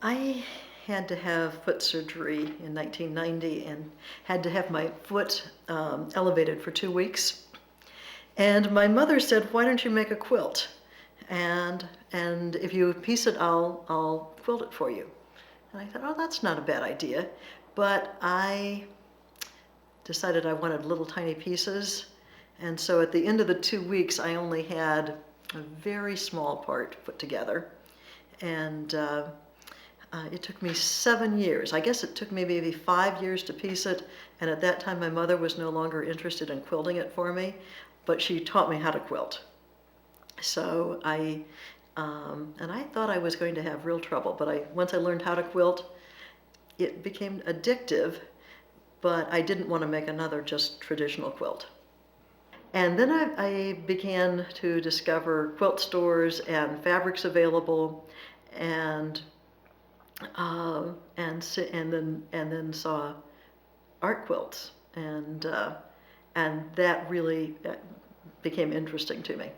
I had to have foot surgery in 1990 and had to have my foot elevated for 2 weeks. And my mother said, "Why don't you make a quilt? And if you piece it, I'll quilt it for you." And I thought, oh, that's not a bad idea. But I decided I wanted little tiny pieces. And so at the end of the 2 weeks, I only had a very small part put together. And it took me 7 years. I guess it took me maybe 5 years to piece it. And at that time, my mother was no longer interested in quilting it for me, but she taught me how to quilt. So and I thought I was going to have real trouble, but once I learned how to quilt, it became addictive, but I didn't want to make another just traditional quilt. And then I began to discover quilt stores and fabrics available, and then saw art quilts, and that really became interesting to me.